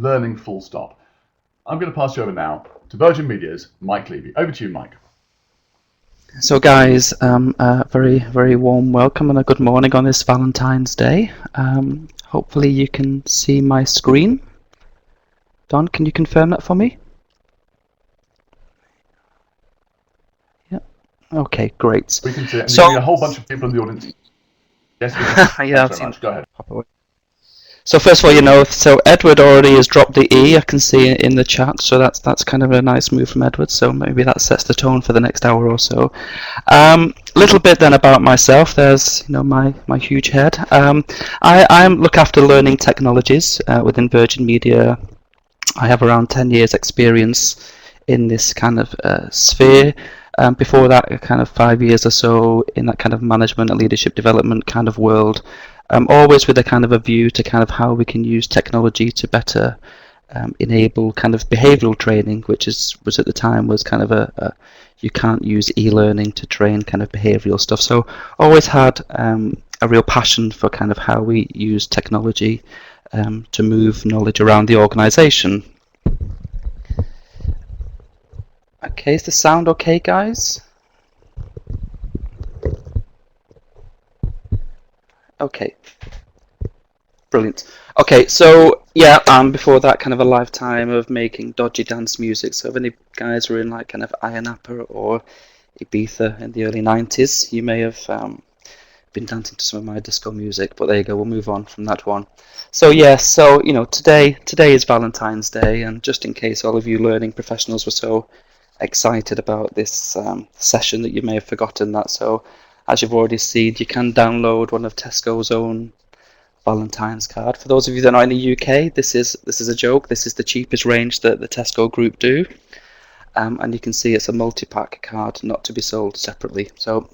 learning full stop. I'm going to pass you over now to Virgin Media's Mike Leavy. Over to you, Mike. So guys, a very, very warm welcome and a good morning on this Valentine's Day. Hopefully you can see my screen. Don, can you confirm that for me? Yeah. Okay, great. We can see it. And so, a whole bunch of people in the audience. Yes, we can. Yeah, Thanks very much. Go ahead. So first of all, so Edward already has dropped the E, I can see it in the chat, so that's kind of a nice move from Edward, so maybe that sets the tone for the next hour or so. Little bit then about myself. There's my huge head. I look after learning technologies within Virgin Media. I have around 10 years experience in this kind of sphere. Before that, kind of 5 years or so in that kind of management and leadership development kind of world. Always with a kind of a view to kind of how we can use technology to better enable kind of behavioural training, which was at the time was kind of you can't use e-learning to train kind of behavioural stuff. So always had a real passion for kind of how we use technology to move knowledge around the organisation. Okay, is the sound okay, guys? Okay, brilliant. Okay, so yeah, before that, kind of a lifetime of making dodgy dance music. So if any guys were in like kind of Ayia Napa or Ibiza in the early 90s, you may have been dancing to some of my disco music. But there you go, we'll move on from that one. So yes, so today is Valentine's Day, and just in case all of you learning professionals were so excited about this session that you may have forgotten that. So as you've already seen, you can download one of Tesco's own Valentine's card. For those of you that are in the UK, this is a joke. This is the cheapest range that the Tesco group do, and you can see it's a multi-pack card, not to be sold separately. So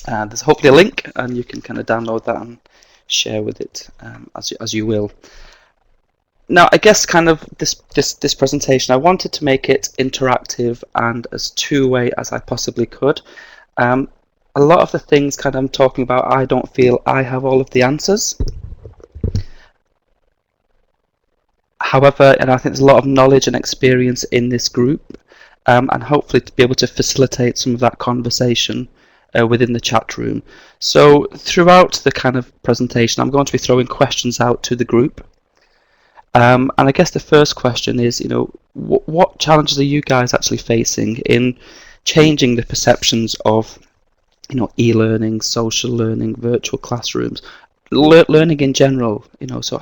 there's hopefully a link, and you can kind of download that and share with it as you will. Now, I guess kind of this presentation, I wanted to make it interactive and as two-way as I possibly could. A lot of the things kind of I'm talking about, I don't feel I have all of the answers. However, and I think there's a lot of knowledge and experience in this group, and hopefully to be able to facilitate some of that conversation within the chat room. So throughout the kind of presentation, I'm going to be throwing questions out to the group. And I guess the first question is, what challenges are you guys actually facing in changing the perceptions of e-learning, social learning, virtual classrooms, learning in general? So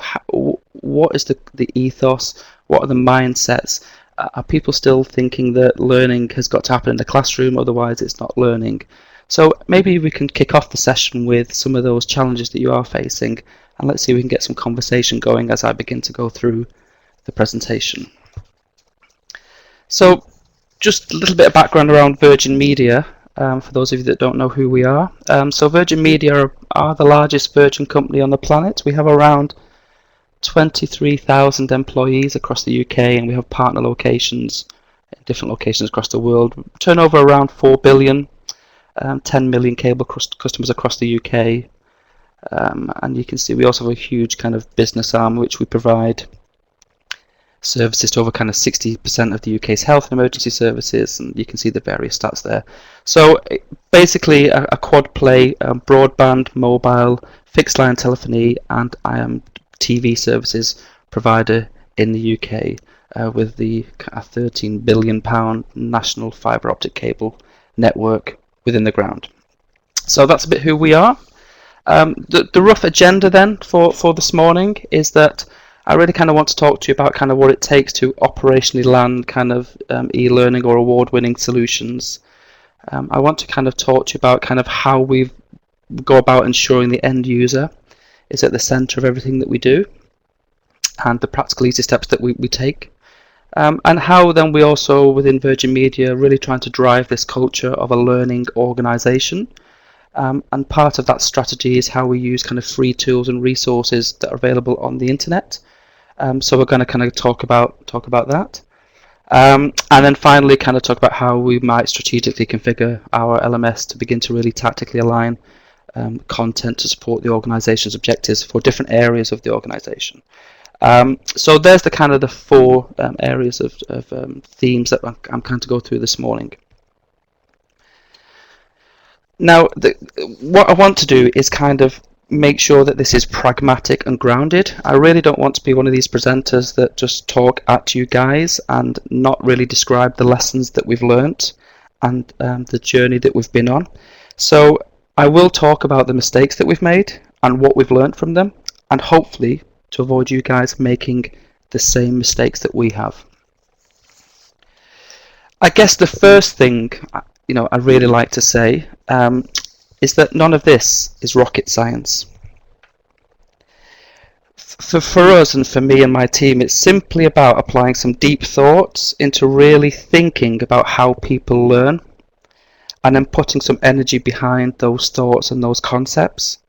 what is the ethos? What are the mindsets? Are people still thinking that learning has got to happen in the classroom, otherwise it's not learning? So maybe we can kick off the session with some of those challenges that you are facing, and let's see if we can get some conversation going as I begin to go through the presentation. So just a little bit of background around Virgin Media. For those of you that don't know who we are. So Virgin Media are the largest Virgin company on the planet. We have around 23,000 employees across the UK, and we have partner locations in different locations across the world. Turnover around 4 billion, 10 million cable customers across the UK. And you can see we also have a huge kind of business arm which we provide services to over kind of 60% of the UK's health and emergency services, and you can see the various stats there. So basically a quad play, broadband, mobile, fixed line telephony and TV services provider in the UK with the £13 billion national fibre optic cable network within the ground. So that's a bit who we are. The rough agenda then for this morning is that I really kind of want to talk to you about kind of what it takes to operationally land kind of e-learning or award-winning solutions. I want to kind of talk to you about kind of how we go about ensuring the end user is at the centre of everything that we do, and the practical easy steps that we take. And how then we also within Virgin Media really trying to drive this culture of a learning organisation. And part of that strategy is how we use kind of free tools and resources that are available on the internet. So we're going to kind of talk about that. And then finally kind of talk about how we might strategically configure our LMS to begin to really tactically align content to support the organisation's objectives for different areas of the organisation. So there's the kind of the four areas of themes that I'm going to go through this morning. Now, what I want to do is kind of make sure that this is pragmatic and grounded. I really don't want to be one of these presenters that just talk at you guys and not really describe the lessons that we've learnt and the journey that we've been on. So I will talk about the mistakes that we've made and what we've learnt from them, and hopefully to avoid you guys making the same mistakes that we have. I guess the first thing I really like to say is that none of this is rocket science. For us and for me and my team, it's simply about applying some deep thoughts into really thinking about how people learn, and then putting some energy behind those thoughts and those concepts.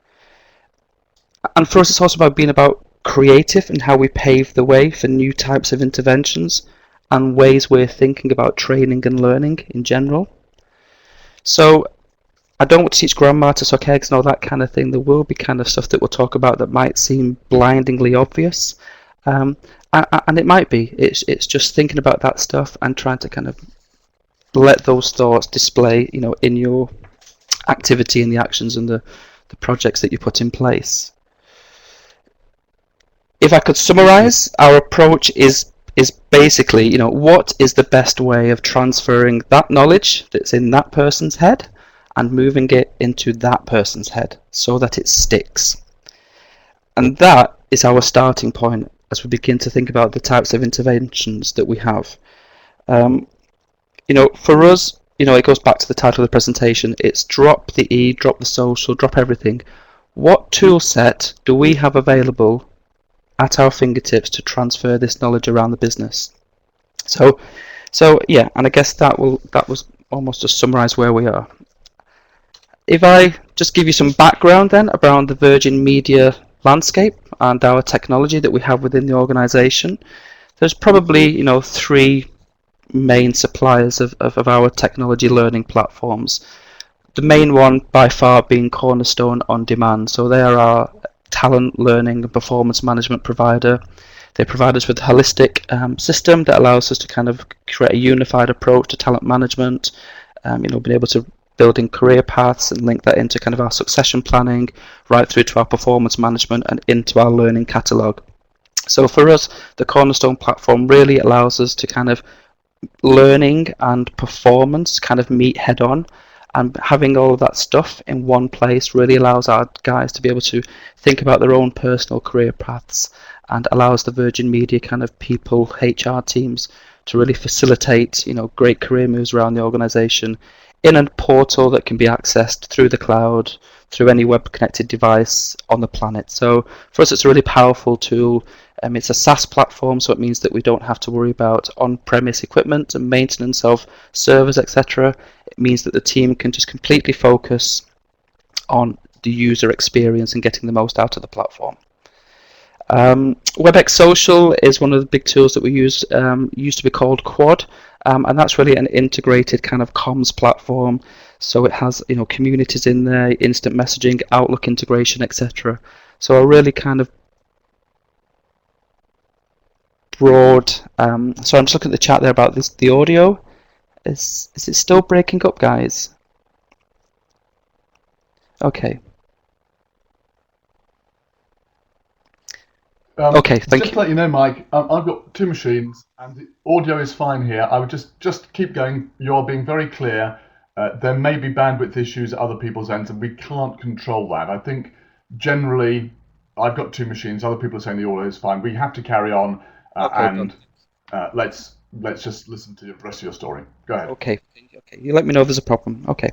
And for us, it's also about creative and how we pave the way for new types of interventions and ways we're thinking about training and learning in general. So I don't want to teach grandma to suck eggs and all that kind of thing. There will be kind of stuff that we'll talk about that might seem blindingly obvious, and it might be. It's just thinking about that stuff and trying to kind of let those thoughts display, in your activity and the actions and the projects that you put in place. If I could summarize, our approach is basically, what is the best way of transferring that knowledge that's in that person's head and moving it into that person's head so that it sticks. And that is our starting point as we begin to think about the types of interventions that we have. For us, it goes back to the title of the presentation. It's drop the E, drop the social, drop everything. What tool set do we have available at our fingertips to transfer this knowledge around the business? So yeah, and I guess that was almost to summarize where we are. If I just give you some background then around the Virgin Media landscape and our technology that we have within the organization, there's probably three main suppliers of our technology learning platforms. The main one by far being Cornerstone On Demand. So they are our talent learning and performance management provider. They provide us with a holistic system that allows us to kind of create a unified approach to talent management, being able to build in career paths and link that into kind of our succession planning, right through to our performance management and into our learning catalogue. So for us, the Cornerstone platform really allows us to kind of learning and performance kind of meet head on, and having all of that stuff in one place really allows our guys to be able to think about their own personal career paths, and allows the Virgin Media kind of people, HR teams, to really facilitate great career moves around the organisation in a portal that can be accessed through the cloud, through any web connected device on the planet. So for us, it's a really powerful tool. It's a SaaS platform, so it means that we don't have to worry about on-premise equipment and maintenance of servers, etc. It means that the team can just completely focus on the user experience and getting the most out of the platform. WebEx Social is one of the big tools that we use. Used to be called Quad, and that's really an integrated kind of comms platform. So it has communities in there, instant messaging, Outlook integration, etc. So a really kind of broad. So I'm just looking at the chat there about this. The audio is it still breaking up, guys? Okay. Okay, thank you. Just to let you know, Mike, I've got two machines and the audio is fine here. I would just keep going. You're being very clear. There may be bandwidth issues at other people's ends and we can't control that. I think generally I've got two machines. Other people are saying the audio is fine. We have to carry on let's just listen to the rest of your story. Go ahead. Okay. You let me know if there's a problem. Okay.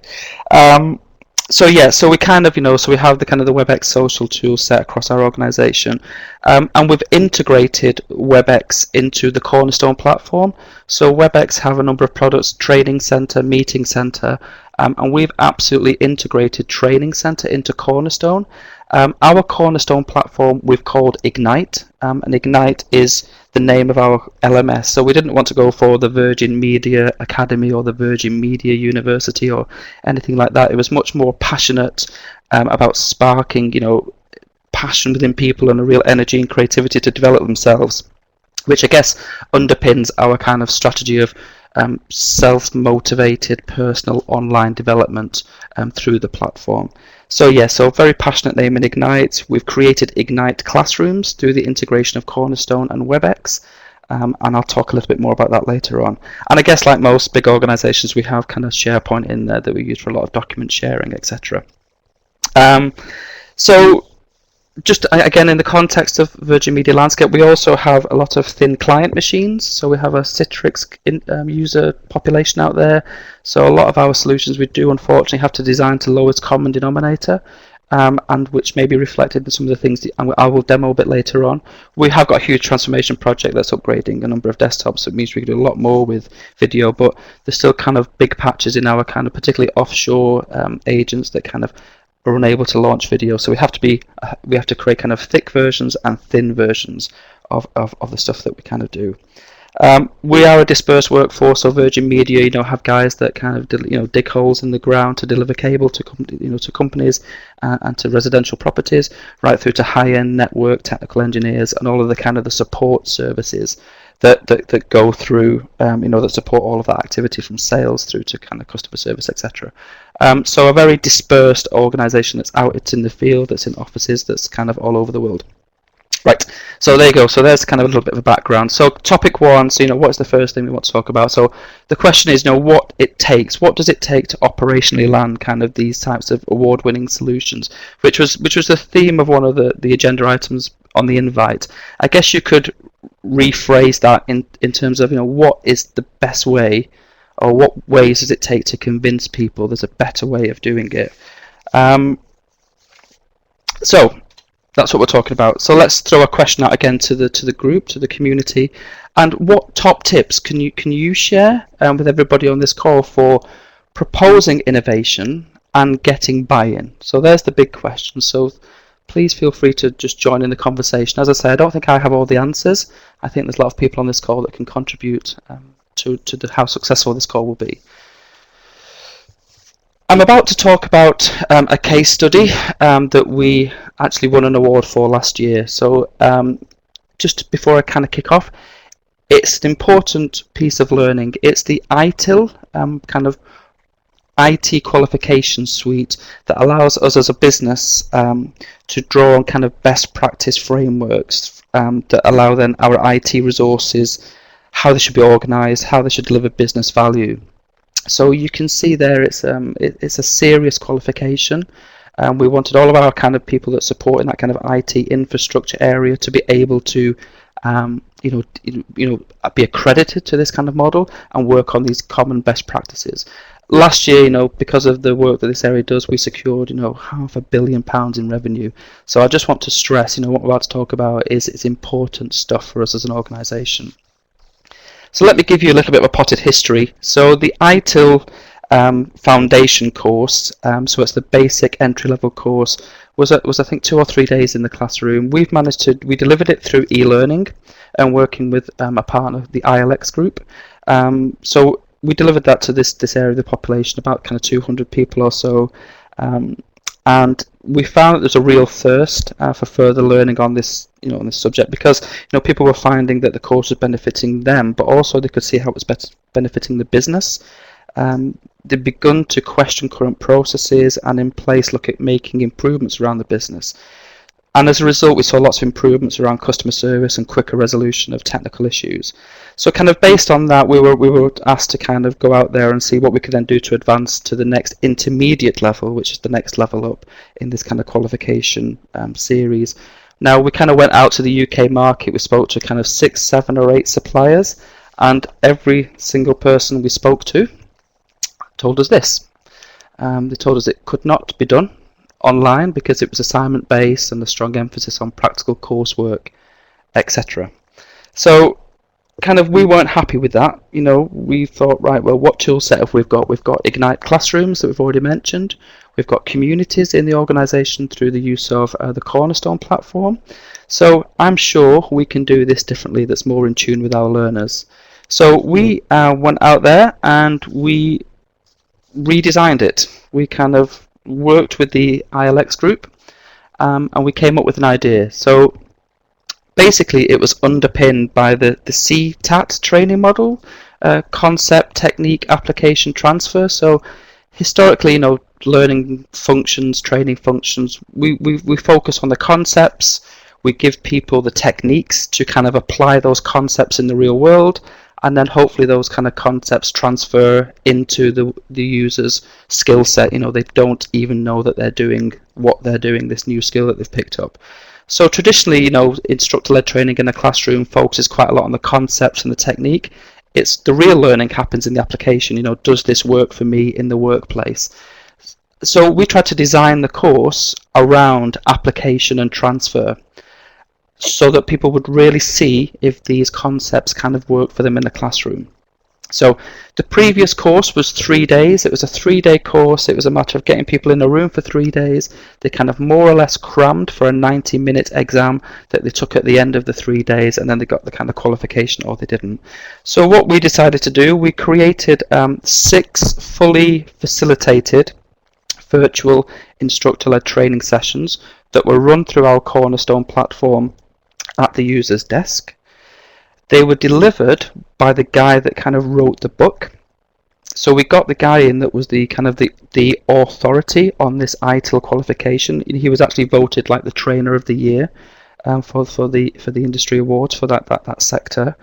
So yeah, so we kind of, so we have the kind of the WebEx Social tool set across our organization, and we've integrated WebEx into the Cornerstone platform. So WebEx have a number of products: Training Center, Meeting Center, and we've absolutely integrated Training Center into Cornerstone. Our Cornerstone platform we've called Ignite, and Ignite is the name of our LMS. So we didn't want to go for the Virgin Media Academy or the Virgin Media University or anything like that. It was much more passionate about sparking, passion within people and a real energy and creativity to develop themselves, which I guess underpins our kind of strategy of self-motivated personal online development through the platform. So yeah, so very passionate name in Ignite. We've created Ignite classrooms through the integration of Cornerstone and WebEx, and I'll talk a little bit more about that later on. And I guess like most big organizations, we have kind of SharePoint in there that we use for a lot of document sharing, etc. So just again, in the context of Virgin Media Landscape, we also have a lot of thin client machines. So we have a Citrix user population out there. So a lot of our solutions we do unfortunately have to design to lowest common denominator, and which may be reflected in some of the things that I will demo a bit later on. We have got a huge transformation project that's upgrading a number of desktops. So it means we can do a lot more with video, but there's still kind of big patches in our kind of particularly offshore agents that kind of are unable to launch video, so we have to create kind of thick versions and thin versions of the stuff that we kind of do. We are a dispersed workforce, so Virgin Media, have guys that kind of dig holes in the ground to deliver cable to to companies and to residential properties, right through to high-end network technical engineers and all of the kind of the support services that go through, that support all of that activity from sales through to kind of customer service, etc. So a very dispersed organisation that's out, it's in the field, that's in offices, that's kind of all over the world. Right, so there you go. So there's kind of a little bit of a background. So topic one, so what's the first thing we want to talk about? So the question is, what it takes. What does it take to operationally land kind of these types of award-winning solutions? Which was the theme of one of the agenda items on the invite. I guess you could rephrase that in terms of what is the best way, or what ways does it take to convince people there's a better way of doing it. So that's what we're talking about. So let's throw a question out again to the group, to the community, and what top tips can you share with everybody on this call for proposing innovation and getting buy-in? So there's the big question. So please feel free to just join in the conversation. As I say, I don't think I have all the answers. I think there's a lot of people on this call that can contribute to how successful this call will be. I'm about to talk about a case study that we actually won an award for last year. So just before I kind of kick off, it's an important piece of learning. It's the ITIL kind of IT qualification suite that allows us as a business to draw on kind of best practice frameworks that allow then our IT resources, how they should be organised, how they should deliver business value. So you can see there it's a serious qualification. We wanted all of our kind of people that support in that kind of IT infrastructure area to be able to be accredited to this kind of model and work on these common best practices. Last year, because of the work that this area does, we secured, £500 million in revenue. So I just want to stress, what we're about to talk about is it's important stuff for us as an organisation. So let me give you a little bit of a potted history. So the ITIL foundation course, so it's the basic entry-level course, was I think 2 or 3 days in the classroom. We delivered it through e-learning and working with a partner, the ILX group. So we delivered that to this area of the population, about kind of 200 people or so, and we found that there's a real thirst for further learning on this, on this subject, because people were finding that the course was benefiting them, but also they could see how it was benefiting the business. They've begun to question current processes and in place look at making improvements around the business. And as a result, we saw lots of improvements around customer service and quicker resolution of technical issues. So kind of based on that, we were asked to kind of go out there and see what we could then do to advance to the next intermediate level, which is the next level up in this kind of qualification series. Now, we kind of went out to the UK market. We spoke to kind of 6, 7 or 8 suppliers, and every single person we spoke to told us this. They told us it could not be done online because it was assignment based and a strong emphasis on practical coursework, etc. So kind of we weren't happy with that. We thought, right, well, what tool set have we've got? We've got Ignite classrooms that we've already mentioned. We've got communities in the organisation through the use of the Cornerstone platform. So I'm sure we can do this differently, that's more in tune with our learners. So we went out there and we redesigned it. We kind of worked with the ILX group and we came up with an idea. So basically it was underpinned by the CTAT training model, concept, technique, application, transfer. So historically, learning functions, training functions, we focus on the concepts. We give people the techniques to kind of apply those concepts in the real world, and then hopefully those kind of concepts transfer into the user's skill set. They don't even know that they're doing what they're doing, this new skill that they've picked up. So traditionally, instructor-led training in a classroom focuses quite a lot on the concepts and the technique. It's the real learning happens in the application. Does this work for me in the workplace? So we tried to design the course around application and transfer, so that people would really see if these concepts kind of work for them in the classroom. So the previous course was 3 days. It was a 3-day course. It was a matter of getting people in a room for 3 days. They kind of more or less crammed for a 90-minute exam that they took at the end of the 3 days, and then they got the kind of qualification, or they didn't. So what we decided to do, we created 6 fully facilitated virtual instructor-led training sessions that were run through our Cornerstone platform at the user's desk. They were delivered by the guy that kind of wrote the book. So we got the guy in that was the kind of the authority on this ITIL qualification. He was actually voted like the trainer of the year for the industry awards for that sector.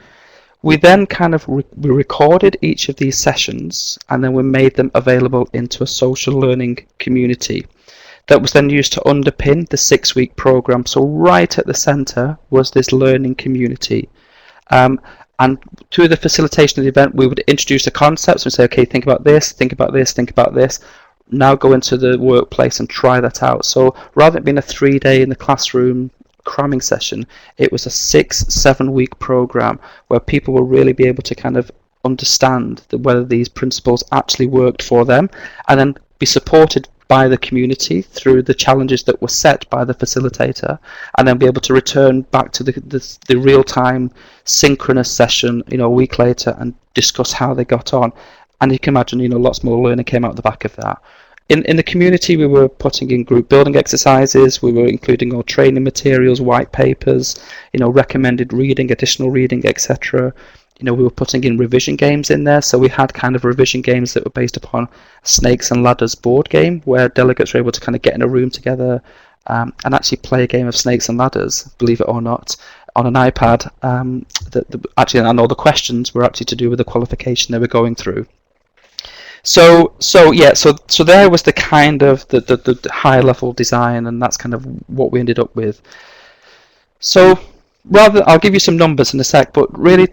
We then kind of we recorded each of these sessions, and then we made them available into a social learning community that was then used to underpin the 6-week program. So right at the center was this learning community. And through the facilitation of the event, we would introduce the concepts and say, okay, think about this, think about this, think about this. Now go into the workplace and try that out. So rather than being a 3-day in the classroom cramming session, it was a 6-7 week program where people will really be able to kind of understand whether these principles actually worked for them, and then be supported by the community through the challenges that were set by the facilitator, and then be able to return back to the real-time synchronous session a week later and discuss how they got on. And you can imagine lots more learning came out the back of that. In the community, we were putting in group building exercises, we were including all training materials, white papers, recommended reading, additional reading, etc. We were putting in revision games in there, so we had kind of revision games that were based upon Snakes and Ladders board game, where delegates were able to kind of get in a room together and actually play a game of Snakes and Ladders, believe it or not, on an iPad. Actually, and all the questions were actually to do with the qualification they were going through. So there was the kind of the high level design, and that's kind of what we ended up with. So I'll give you some numbers in a sec, but really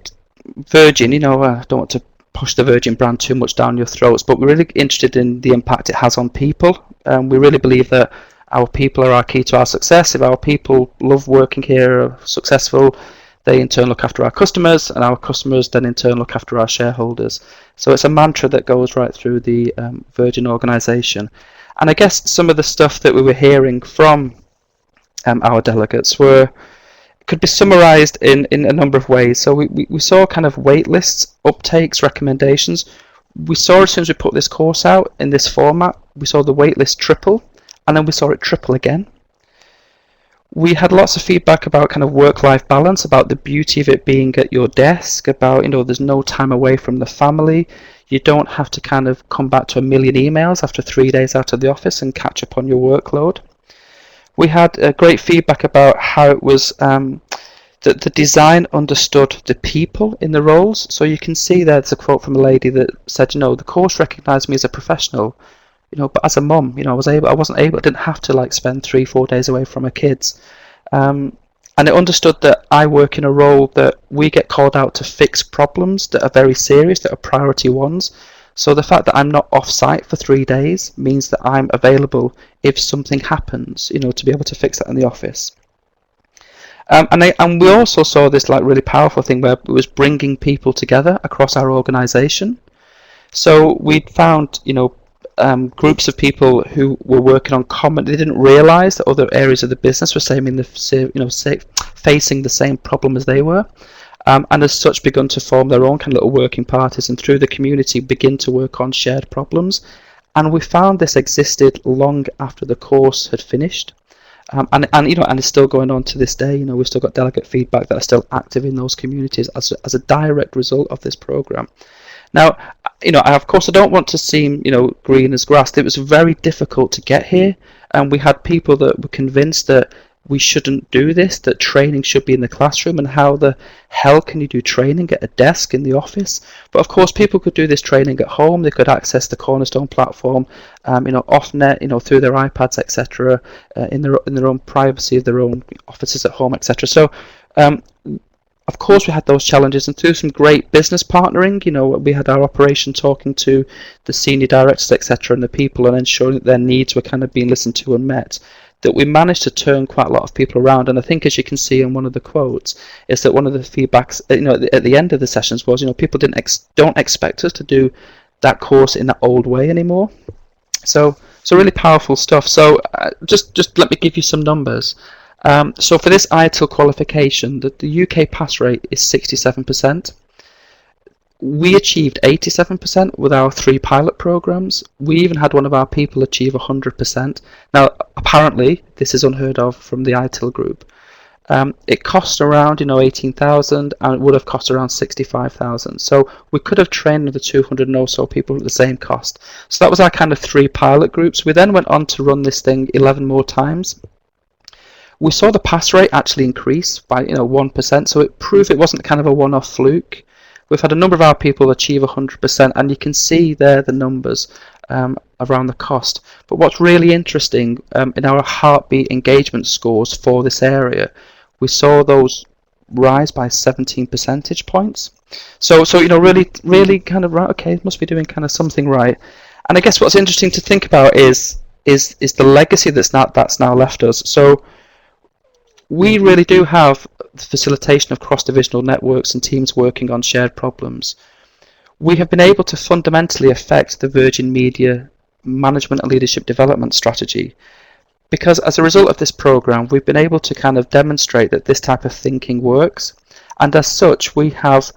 Virgin, I don't want to push the Virgin brand too much down your throats, but we're really interested in the impact it has on people. We really believe that our people are our key to our success. If our people love working here, are successful, they in turn look after our customers, and our customers then in turn look after our shareholders. So it's a mantra that goes right through the Virgin organisation. And I guess some of the stuff that we were hearing from our delegates could be summarised in a number of ways. So we saw kind of wait lists, uptakes, recommendations. We saw as soon as we put this course out in this format, we saw the wait list triple, and then we saw it triple again. We had lots of feedback about kind of work-life balance, about the beauty of it being at your desk, about, there's no time away from the family. You don't have to kind of come back to a million emails after 3 days out of the office and catch up on your workload. We had great feedback about how it was that the design understood the people in the roles. So you can see there's a quote from a lady that said, the course recognised me as a professional, but as a mum, I didn't have to spend 3-4 days away from my kids. And it understood that I work in a role that we get called out to fix problems that are very serious, that are priority ones. So the fact that I'm not off-site for 3 days means that I'm available if something happens, to be able to fix that in the office. And we also saw this really powerful thing where it was bringing people together across our organisation. So we'd found, groups of people who were working on common. They didn't realise that other areas of the business were facing the same problem as they were. And as such begun to form their own kind of little working parties, and through the community begin to work on shared problems. And we found this existed long after the course had finished. And it's still going on to this day. We've still got delegate feedback that are still active in those communities as a direct result of this program. Now, of course, I don't want to seem, green as grass. It was very difficult to get here, and we had people that were convinced that we shouldn't do this, that training should be in the classroom, and how the hell can you do training at a desk in the office? But of course, people could do this training at home. They could access the Cornerstone platform, off net, through their iPads, etc., in their own privacy of their own offices at home, etc. So. Of course, we had those challenges, and through some great business partnering, we had our operation talking to the senior directors, etc., and the people, and ensuring that their needs were kind of being listened to and met, that we managed to turn quite a lot of people around. And I think, as you can see in one of the quotes, is that one of the feedbacks, at the end of the sessions was, people don't expect us to do that course in that old way anymore. So really powerful stuff. So just let me give you some numbers. So for this ITIL qualification, the UK pass rate is 67%. We achieved 87% with our 3 pilot programs. We even had one of our people achieve 100%. Now, apparently, this is unheard of from the ITIL group. It cost around, 18,000, and it would have cost around 65,000. So we could have trained another 200 or so people at the same cost. So that was our kind of 3 pilot groups. We then went on to run this thing 11 more times. We saw the pass rate actually increase by 1%, so it proved it wasn't kind of a one-off fluke. We've had a number of our people achieve 100%, and you can see there the numbers around the cost. But what's really interesting in our heartbeat engagement scores for this area, we saw those rise by 17 percentage points. So really kind of right. Okay, must be doing kind of something right. And I guess what's interesting to think about is the legacy that's now left us. So we really do have the facilitation of cross-divisional networks and teams working on shared problems. We have been able to fundamentally affect the Virgin Media management and leadership development strategy, because as a result of this program, we've been able to kind of demonstrate that this type of thinking works, and as such, we have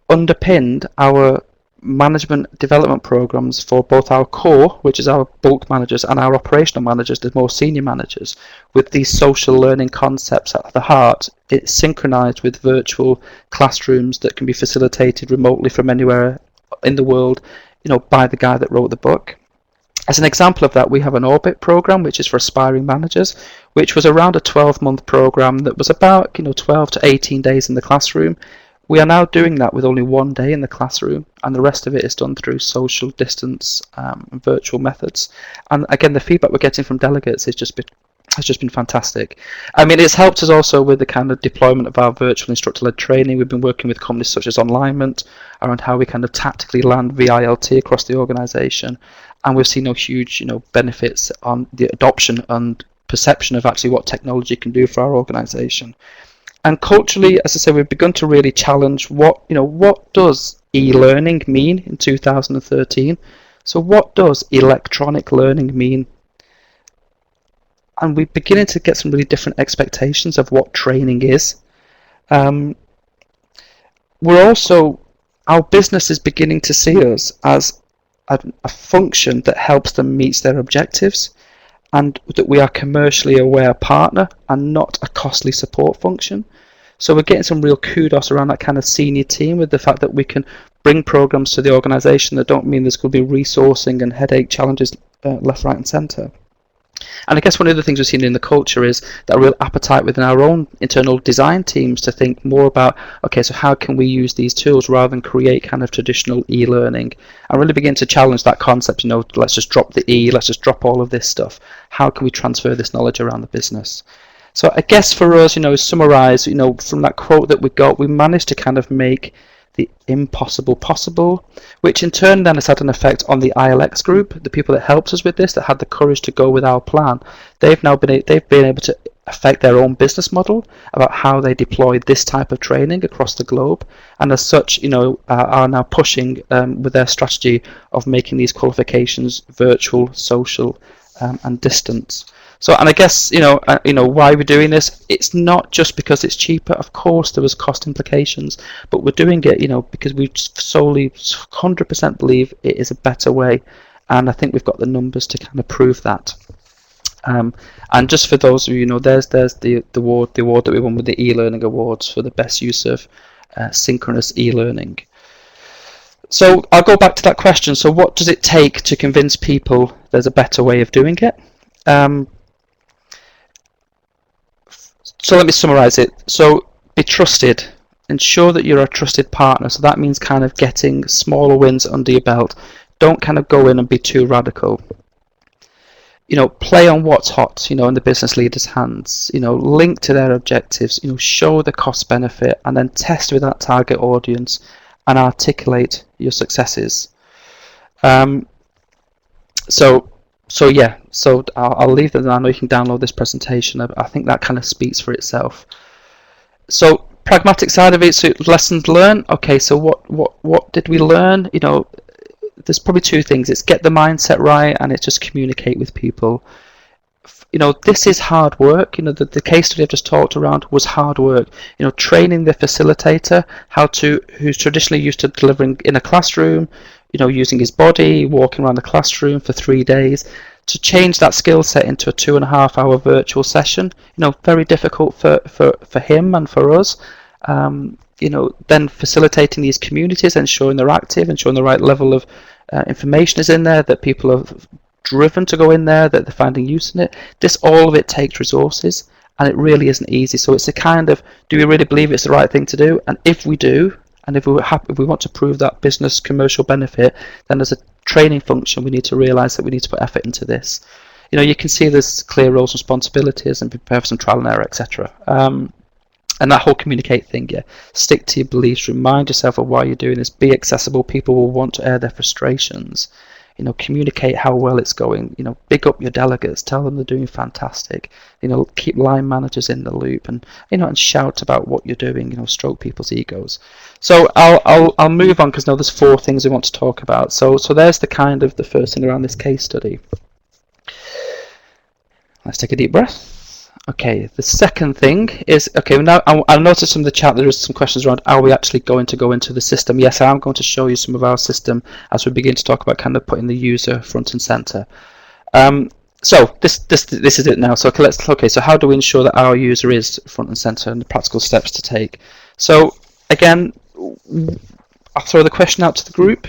underpinned our management development programs for both our core, which is our bulk managers, and our operational managers, the more senior managers, with these social learning concepts at the heart. It's synchronized with virtual classrooms that can be facilitated remotely from anywhere in the world, by the guy that wrote the book. As an example of that, we have an Orbit program, which is for aspiring managers, which was around a 12-month program that was about 12 to 18 days in the classroom. We are now doing that with only 1 day in the classroom, and the rest of it is done through social distance and virtual methods. And again, the feedback we're getting from delegates has just been fantastic. I mean, it's helped us also with the kind of deployment of our virtual instructor-led training. We've been working with companies such as Alignment around how we kind of tactically land VILT across the organisation, and we've seen huge, benefits on the adoption and perception of actually what technology can do for our organisation. And culturally, as I say, we've begun to really challenge what does e-learning mean in 2013? So what does electronic learning mean? And we're beginning to get some really different expectations of what training is. Our business is beginning to see us as a function that helps them meet their objectives, and that we are a commercially aware partner and not a costly support function. So we're getting some real kudos around that kind of senior team, with the fact that we can bring programs to the organisation that don't mean there's going to be resourcing and headache challenges left, right and centre. And I guess one of the things we've seen in the culture is that real appetite within our own internal design teams to think more about, okay, so how can we use these tools rather than create kind of traditional e-learning, and really begin to challenge that concept, let's just drop the E, let's just drop all of this stuff. How can we transfer this knowledge around the business? So I guess for us, summarise, from that quote that we got, we managed to kind of make the impossible possible, which in turn then has had an effect on the ILX group, the people that helped us with this, that had the courage to go with our plan. They've been able to affect their own business model about how they deploy this type of training across the globe, and as such, are now pushing with their strategy of making these qualifications virtual, social, and distance. So, and I guess, why we're doing this, it's not just because it's cheaper. Of course, there was cost implications, but we're doing it, because we solely 100% believe it is a better way. And I think we've got the numbers to kind of prove that. And just for those of you, there's the award that we won with the e-learning awards for the best use of synchronous e-learning. So I'll go back to that question. So what does it take to convince people there's a better way of doing it? So let me summarize it. So be trusted. Ensure that you're a trusted partner. So that means kind of getting smaller wins under your belt. Don't kind of go in and be too radical. Play on what's hot, in the business leader's hands, link to their objectives, show the cost benefit, and then test with that target audience and articulate your successes. So I'll leave that. I know you can download this presentation. I think that kind of speaks for itself. So pragmatic side of it, so lessons learned. Okay, so what did we learn? There's probably two things. It's get the mindset right, and it's just communicate with people. This is hard work. The case study I've just talked around was hard work. Training the facilitator who's traditionally used to delivering in a classroom, using his body, walking around the classroom for 3 days, to change that skill set into a 2.5-hour virtual session. Very difficult for him and for us. Then facilitating these communities, ensuring they're active, ensuring the right level of information is in there, that people are driven to go in there, that they're finding use in it. All of it takes resources, and it really isn't easy. So it's a kind of, do we really believe it's the right thing to do? And if we do, and if we want to prove that business commercial benefit, then as a training function, we need to realize that we need to put effort into this. You can see there's clear roles and responsibilities and prepare for some trial and error, etc. And that whole communicate thing, stick to your beliefs, remind yourself of why you're doing this, be accessible. People will want to air their frustrations. Communicate how well it's going. Big up your delegates, tell them they're doing fantastic. Keep line managers in the loop, and and shout about what you're doing. Stroke people's egos. So I'll move on, because now there's 4 things we want to talk about. So there's the first thing around this case study. Let's take a deep breath. Okay, the second thing is, now I noticed from the chat there is some questions around, are we actually going to go into the system? Yes, I am going to show you some of our system as we begin to talk about kind of putting the user front and center. So this is it now. So so how do we ensure that our user is front and center, and the practical steps to take? So again, I'll throw the question out to the group.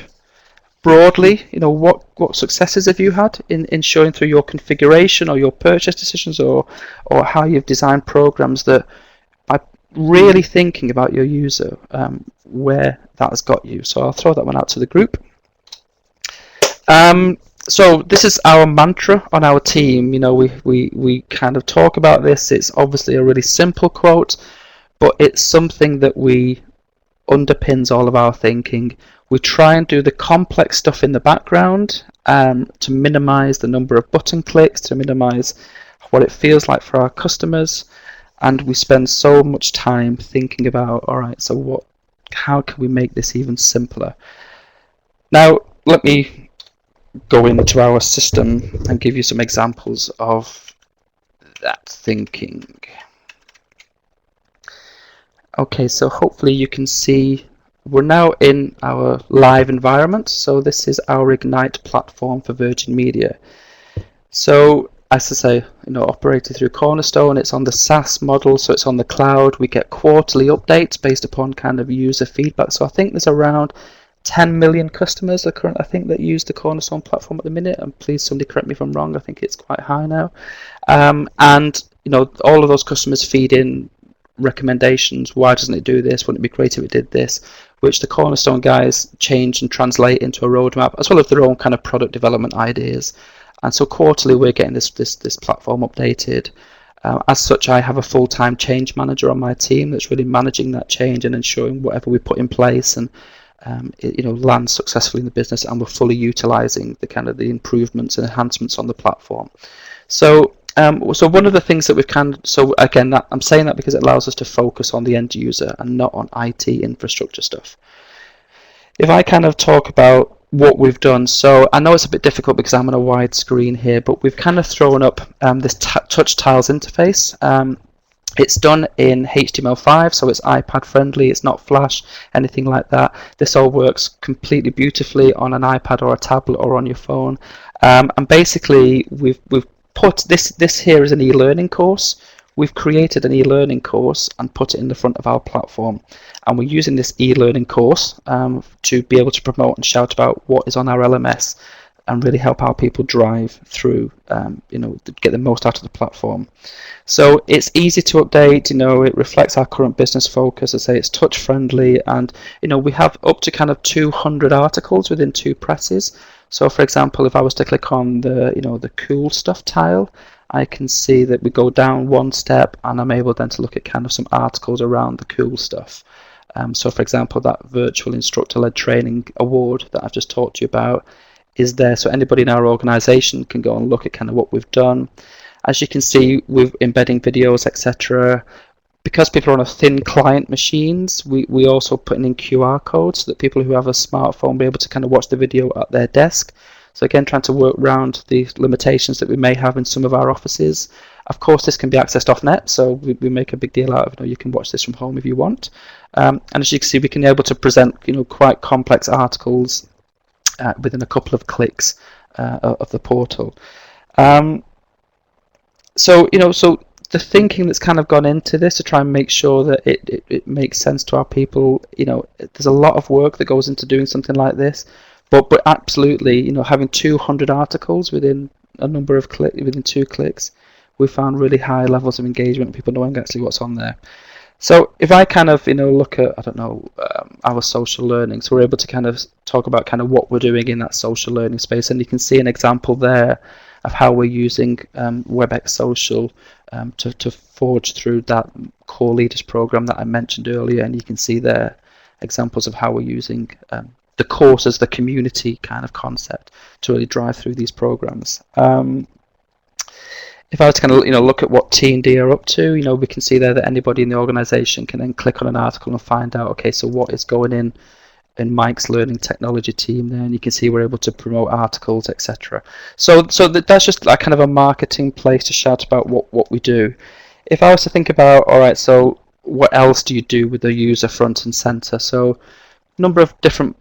Broadly, what successes have you had in ensuring through your configuration or your purchase decisions, or how you've designed programs that by really thinking about your user, where that has got you? So I'll throw that one out to the group. So this is our mantra on our team. We kind of talk about this. It's obviously a really simple quote, but it's something that underpins all of our thinking. We try and do the complex stuff in the background to minimize the number of button clicks, to minimize what it feels like for our customers, and we spend so much time thinking about, all right, so how can we make this even simpler? Now let me go into our system and give you some examples of that thinking. Okay, so hopefully you can see we're now in our live environment. So this is our Ignite platform for Virgin Media. So as I say, operated through Cornerstone, it's on the SaaS model, so it's on the cloud. We get quarterly updates based upon kind of user feedback. So I think there's around 10 million customers that use the Cornerstone platform at the minute. And please, somebody correct me if I'm wrong. I think it's quite high now. And all of those customers feed in recommendations. Why doesn't it do this? Wouldn't it be great if it did this? Which the Cornerstone guys change and translate into a roadmap, as well as their own kind of product development ideas. And so quarterly we're getting this platform updated. As such, I have a full-time change manager on my team that's really managing that change and ensuring whatever we put in place and lands successfully in the business, and we're fully utilizing the improvements and enhancements on the platform. So one of the things that I'm saying that because it allows us to focus on the end user and not on IT infrastructure stuff. If I kind of talk about what we've done, so I know it's a bit difficult because I'm on a wide screen here, but we've kind of thrown up this touch tiles interface. It's done in HTML5, so it's iPad friendly, it's not Flash, anything like that. This all works completely beautifully on an iPad or a tablet or on your phone. And basically we've put this here is an e-learning course. We've created an e-learning course and put it in the front of our platform, and we're using this e-learning course to be able to promote and shout about what is on our LMS and really help our people drive through, get the most out of the platform. So it's easy to update, it reflects our current business focus. I say it's touch friendly, and we have up to kind of 200 articles within 2 presses. So for example, if I was to click on the cool stuff tile, I can see that we go down 1 step, and I'm able then to look at kind of some articles around the cool stuff. So for example, that virtual instructor-led training award that I've just talked to you about is there, so anybody in our organization can go and look at kind of what we've done. As you can see, we're embedding videos, etc. Because people are on a thin client machines, we also putting in QR codes so that people who have a smartphone be able to kind of watch the video at their desk. So again, trying to work around the limitations that we may have in some of our offices. Of course, this can be accessed off net, so we make a big deal out of you can watch this from home if you want. And as you can see, we can be able to present quite complex articles within a couple of clicks of the portal. So the thinking that's kind of gone into this to try and make sure that it makes sense to our people, there's a lot of work that goes into doing something like this, but absolutely, having 200 articles within a number of within 2 clicks, we found really high levels of engagement, people knowing actually what's on there. So if I kind of look at our social learning, so we're able to kind of talk about kind of what we're doing in that social learning space, and you can see an example there of how we're using WebEx Social to forge through that core leaders program that I mentioned earlier, and you can see there examples of how we're using the course as the community kind of concept to really drive through these programs. If I was to kind of look at what T&D are up to, we can see there that anybody in the organisation can then click on an article and find out, okay, so what is going in Mike's learning technology team there, and you can see we're able to promote articles, etc. So that's just like kind of a marketing place to shout about what we do. If I was to think about, all right, so what else do you do with the user front and center? So a number of different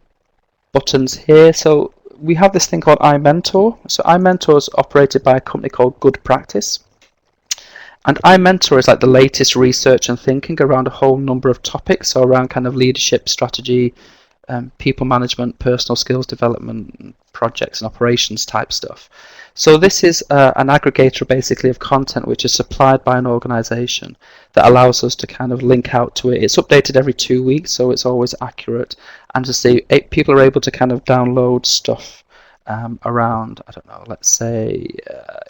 buttons here. So we have this thing called iMentor. So iMentor is operated by a company called Good Practice. And iMentor is like the latest research and thinking around a whole number of topics, so around kind of leadership, strategy, people management, personal skills development, projects and operations type stuff. So this is an aggregator basically of content which is supplied by an organization that allows us to kind of link out to it. It's updated every 2 weeks, so it's always accurate, and to see people are able to kind of download stuff around, I don't know, let's say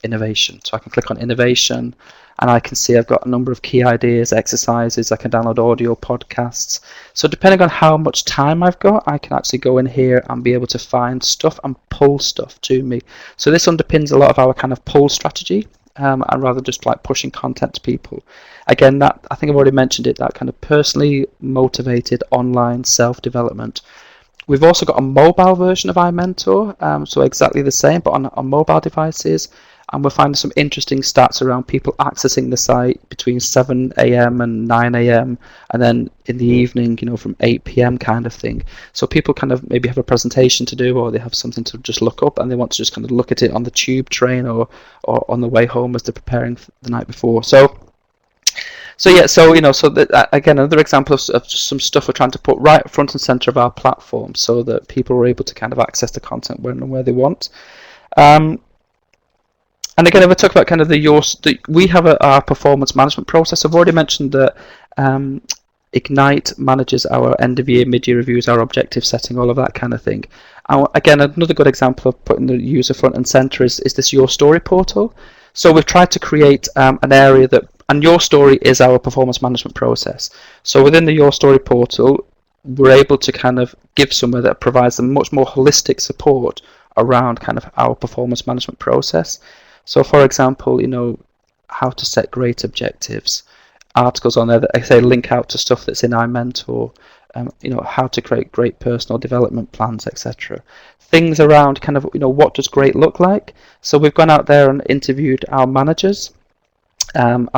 innovation. So I can click on innovation, and I can see I've got a number of key ideas, exercises. I can download audio podcasts. So depending on how much time I've got, I can actually go in here and be able to find stuff and pull stuff to me. So this underpins a lot of our kind of pull strategy, and rather just like pushing content to people. Again, that I think I've already mentioned it, that kind of personally motivated online self-development. We've also got a mobile version of iMentor, so exactly the same, but on mobile devices. And we're finding some interesting stats around people accessing the site between 7 a.m. and 9 a.m. and then in the evening, from 8 p.m. kind of thing. So people kind of maybe have a presentation to do, or they have something to just look up, and they want to just kind of look at it on the tube train or on the way home as they're preparing for the night before. So that, again, another example of just some stuff we're trying to put right front and center of our platform, so that people are able to kind of access the content when and where they want. And again, if I talk about kind of we have our performance management process. I've already mentioned that Ignite manages our end of year, mid year reviews, our objective setting, all of that kind of thing. Again, another good example of putting the user front and center is this Your Story portal. So we've tried to create an area that, and Your Story is our performance management process. So within the Your Story portal, we're able to kind of give somewhere that provides them much more holistic support around kind of our performance management process. So for example, how to set great objectives, articles on there that I say link out to stuff that's in iMentor, how to create great personal development plans, etc. Things around kind of, what does great look like? So we've gone out there and interviewed our managers and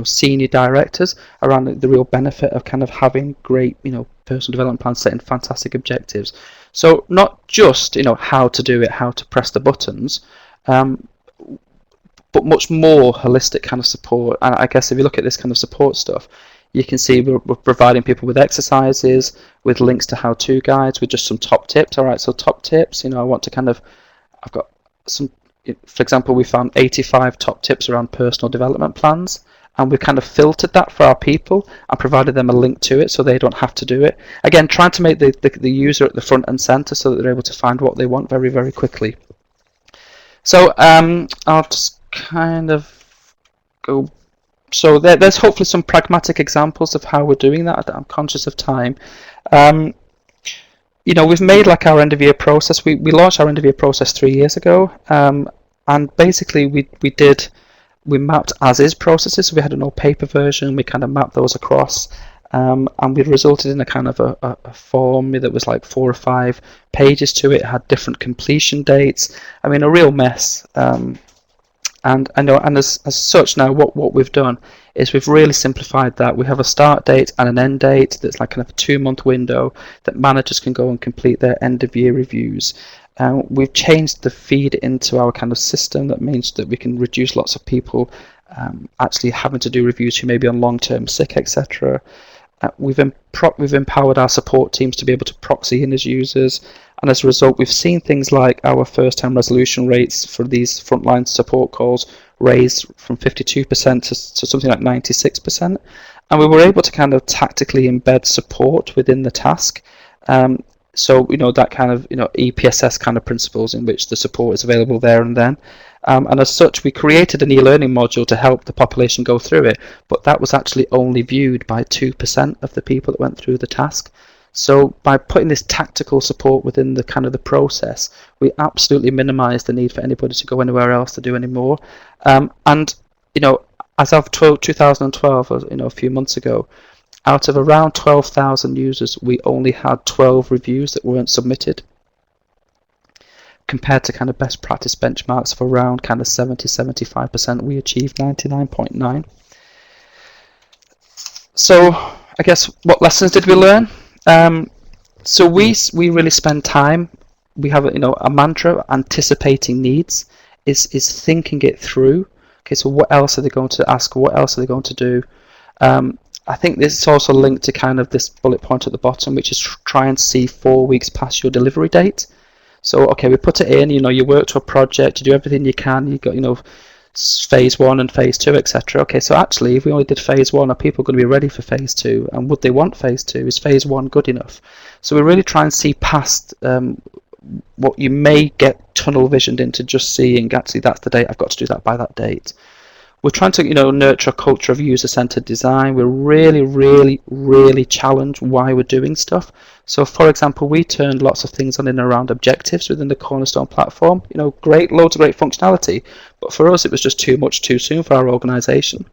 senior directors around the real benefit of kind of having great, personal development plans, setting fantastic objectives. So not just, how to do it, how to press the buttons, but much more holistic kind of support. And I guess if you look at this kind of support stuff, you can see we're providing people with exercises, with links to how-to guides, with just some top tips. All right, so top tips, I want to kind of, I've got some, for example, we found 85 top tips around personal development plans, and we've kind of filtered that for our people and provided them a link to it so they don't have to do it. Again, trying to make the user at the front and center so that they're able to find what they want very, very quickly. So I'll just kind of go. So there's hopefully some pragmatic examples of how we're doing that. I'm conscious of time. We've made like our end of year process. We launched our end of year process 3 years ago, and basically we mapped as is processes. So we had an old paper version. We kind of mapped those across, and we resulted in a kind of a form that was like 4 or 5 pages to it. It had different completion dates. I mean, a real mess. And I know, and as such now, what we've done is we've really simplified that. We have a start date and an end date that's like kind of a 2-month window that managers can go and complete their end of year reviews. We've changed the feed into our kind of system. That means that we can reduce lots of people actually having to do reviews who may be on long-term sick, etc. We've empowered our support teams to be able to proxy in as users, and as a result we've seen things like our first-time resolution rates for these frontline support calls raised from 52% to something like 96%, and we were able to kind of tactically embed support within the task. So that kind of EPSS kind of principles in which the support is available there and then. And as such, we created an e-learning module to help the population go through it, but that was actually only viewed by 2% of the people that went through the task. So by putting this tactical support within the kind of the process, we absolutely minimise the need for anybody to go anywhere else to do any more. And as of 2012, a few months ago, out of around 12,000 users, we only had 12 reviews that weren't submitted, compared to kind of best practice benchmarks of around kind of 70-75%. We achieved 99.9. So I guess what lessons did we learn? So we really spend time. We have a mantra: anticipating needs is thinking it through. Okay, so what else are they going to ask? What else are they going to do? I think this is also linked to kind of this bullet point at the bottom, which is try and see 4 weeks past your delivery date. So, okay, we put it in, you work to a project, you do everything you can, you got, phase 1 and phase 2, etc. Okay, so actually, if we only did phase 1, are people going to be ready for phase 2? And would they want phase 2? Is phase 1 good enough? So we really try and see past what you may get tunnel visioned into just seeing, actually, that's the date, I've got to do that by that date. We're trying to, nurture a culture of user-centered design. We're really, really, really challenge why we're doing stuff. So, for example, we turned lots of things on in and around objectives within the Cornerstone platform. Great, loads of great functionality, but for us, it was just too much too soon for our organisation.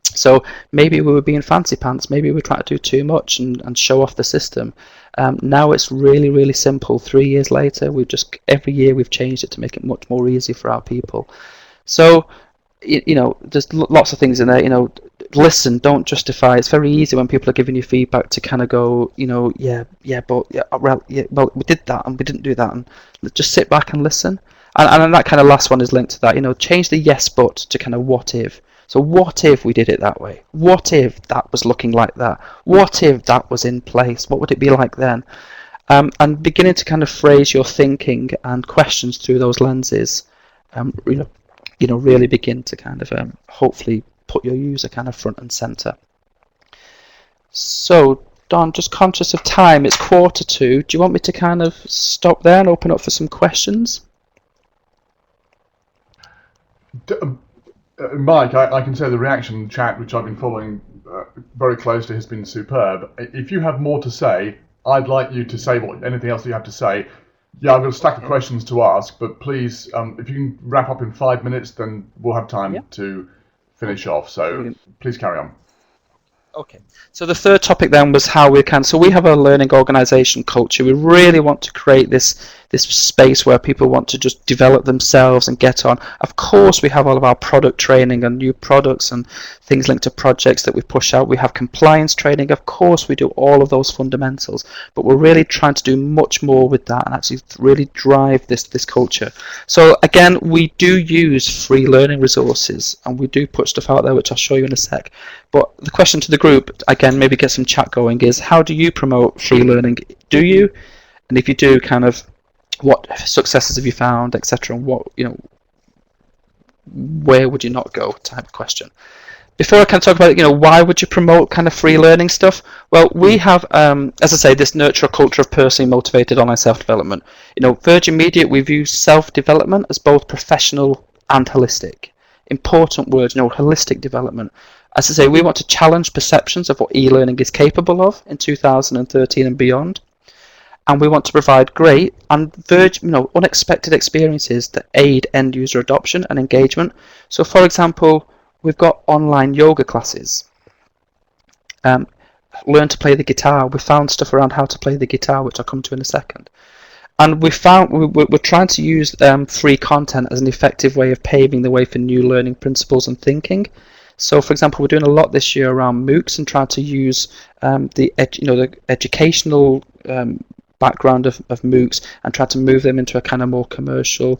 So maybe we were being fancy pants. Maybe we were trying to do too much and show off the system. Now it's really, really simple. 3 years later, every year we've changed it to make it much more easy for our people. So, there's lots of things in there. Listen, don't justify. It's very easy when people are giving you feedback to kind of go, well, we did that and we didn't do that, and just sit back and listen. And that kind of last one is linked to that. Change the yes but to kind of what if. So what if we did it that way? What if that was looking like that? What if that was in place? What would it be like then? And beginning to kind of phrase your thinking and questions through those lenses, really begin to kind of hopefully put your user kind of front and center. So, Don, just conscious of time, it's 1:45. Do you want me to kind of stop there and open up for some questions? Mike, I can say the reaction chat, which I've been following very closely, has been superb. If you have more to say, I'd like you to say anything else you have to say. Yeah, I've got a stack of questions to ask, but please, if you can wrap up in 5 minutes, then we'll have time to finish off. So Brilliant. Please carry on. Okay, so the third topic then was how we can. So we have a learning organisation culture. We really want to create this this space where people want to just develop themselves and get on. Of course, we have all of our product training and new products and things linked to projects that we push out. We have compliance training. Of course, we do all of those fundamentals, but we're really trying to do much more with that and actually really drive this culture. So again, we do use free learning resources and we do put stuff out there, which I'll show you in a sec. But the question to the group, again, maybe get some chat going, is how do you promote free learning? Do you? And if you do, kind of what successes have you found, etc., and what, where would you not go type of question. Before I can talk about why would you promote kind of free learning stuff? Well, we have, as I say, this nurture a culture of personally motivated online self-development. Virgin Media, we view self-development as both professional and holistic. Important words, holistic development. As I say, we want to challenge perceptions of what e-learning is capable of in 2013 and beyond. And we want to provide great and unexpected experiences that aid end user adoption and engagement. So, for example, we've got online yoga classes. Learn to play the guitar. We found stuff around how to play the guitar, which I'll come to in a second. And we're trying to use free content as an effective way of paving the way for new learning principles and thinking. So, for example, we're doing a lot this year around MOOCs and trying to use the educational background of MOOCs and try to move them into a kind of more commercial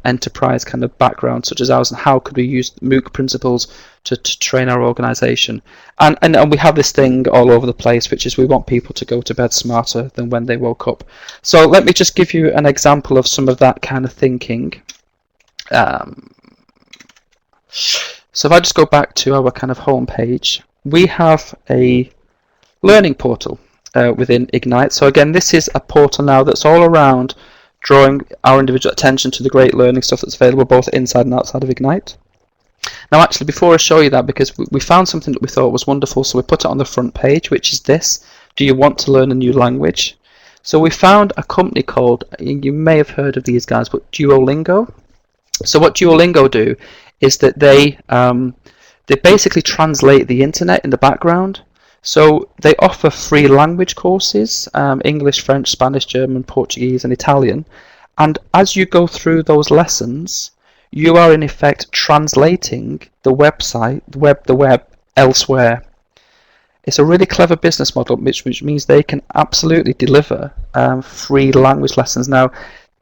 enterprise kind of background such as ours, and how could we use MOOC principles to train our organization. And we have this thing all over the place, which is we want people to go to bed smarter than when they woke up. So let me just give you an example of some of that kind of thinking. So if I just go back to our kind of home page, we have a learning portal within Ignite. So again, this is a portal now that's all around drawing our individual attention to the great learning stuff that's available both inside and outside of Ignite. Now actually, before I show you that, because we found something that we thought was wonderful, so we put it on the front page, which is this: do you want to learn a new language? So we found a company called, you may have heard of these guys, but Duolingo. So what Duolingo do is that they basically translate the internet in the background. So they offer free language courses, English, French, Spanish, German, Portuguese and Italian. And as you go through those lessons, you are in effect translating the website, the web elsewhere. It's a really clever business model, which means they can absolutely deliver free language lessons. Now,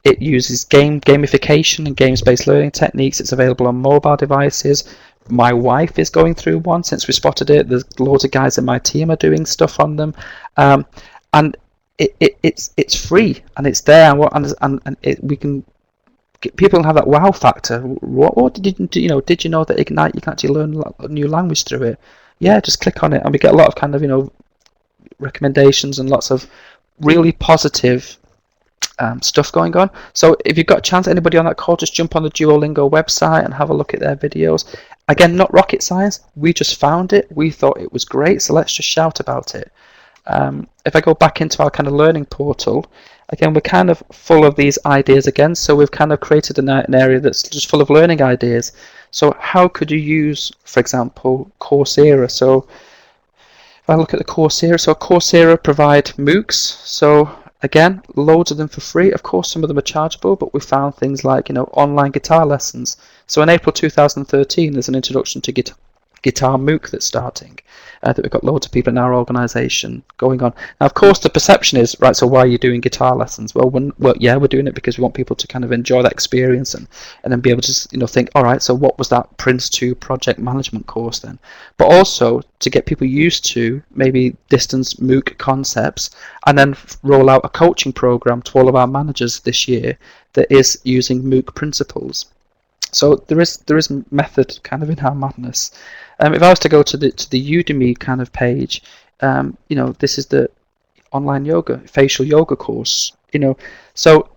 it uses gamification and games-based learning techniques. It's available on mobile devices. My wife is going through one since we spotted it. There's loads of guys in my team are doing stuff on them, and it's free and it's there. And we can get people to have that wow factor. What did you know that Ignite you can actually learn a new language through it? Yeah, just click on it, and we get a lot of kind of recommendations and lots of really positive stuff going on. So if you've got a chance, anybody on that call, just jump on the Duolingo website and have a look at their videos. Again, not rocket science. We just found it. We thought it was great, so let's just shout about it. If I go back into our kind of learning portal, again, we're kind of full of these ideas again. So we've kind of created an area that's just full of learning ideas. So how could you use, for example, Coursera? So if I look at the Coursera, so Coursera provide MOOCs. So again, loads of them for free. Of course, some of them are chargeable, but we found things like, online guitar lessons. So in April 2013, there's an introduction to guitar MOOC that's starting, that we've got loads of people in our organisation going on. Now, of course, the perception is, right, so why are you doing guitar lessons? Well, yeah, we're doing it because we want people to kind of enjoy that experience and then be able to think, all right, so what was that Prince 2 project management course then? But also to get people used to maybe distance MOOC concepts and then roll out a coaching program to all of our managers this year that is using MOOC principles. So there is method kind of in our madness. If I was to go to the Udemy kind of page, this is the online yoga, facial yoga course. So